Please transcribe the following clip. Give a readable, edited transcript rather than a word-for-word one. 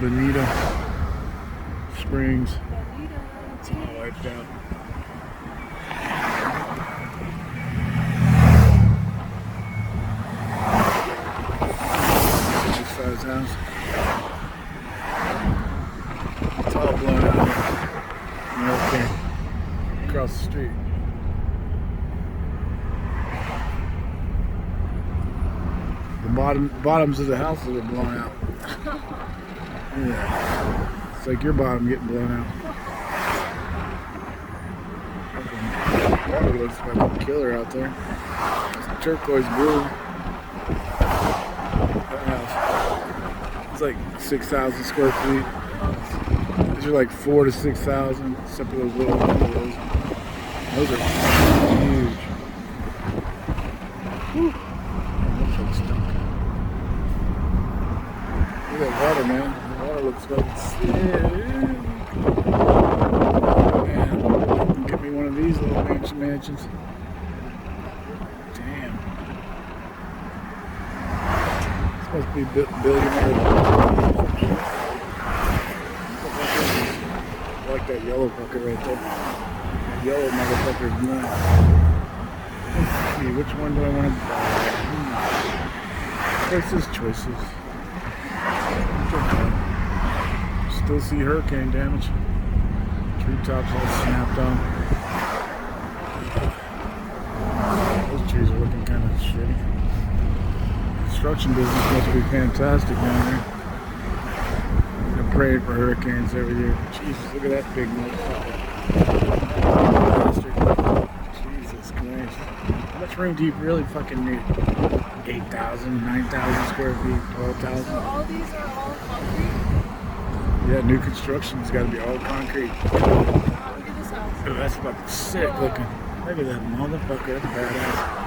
Bonita Springs. It's all wiped out. This size house. It's all blown out. Okay. Across the street. The bottoms of the houses are blown out. Yeah. It's like your bottom getting blown out. Water looks like a killer out there. It's turquoise blue. That house. It's like 6,000 square feet. These are like 4,000 to 6,000, except for those little windows. Those are huge. Whew. Look at that water, man. The water looks like sick. Man, get me one of these little mansions. Damn. This must be billionaire. I like that yellow bucket right there. That yellow motherfucker is nice. Let's see, which one do I want to buy? Choices. Still see hurricane damage. Treetops all snapped on. Those trees are looking kind of shitty. Construction business must be fantastic down there. They're praying for hurricanes every year. Jesus, look at that big motherfucker. Jesus Christ. How much room do you really fucking need? 8,000, 9,000 square feet, 12,000. So all these are all concrete? Yeah, new construction's got to be all concrete. Look at this house. Oh, that's fucking sick looking. Look at that motherfucker. That's badass.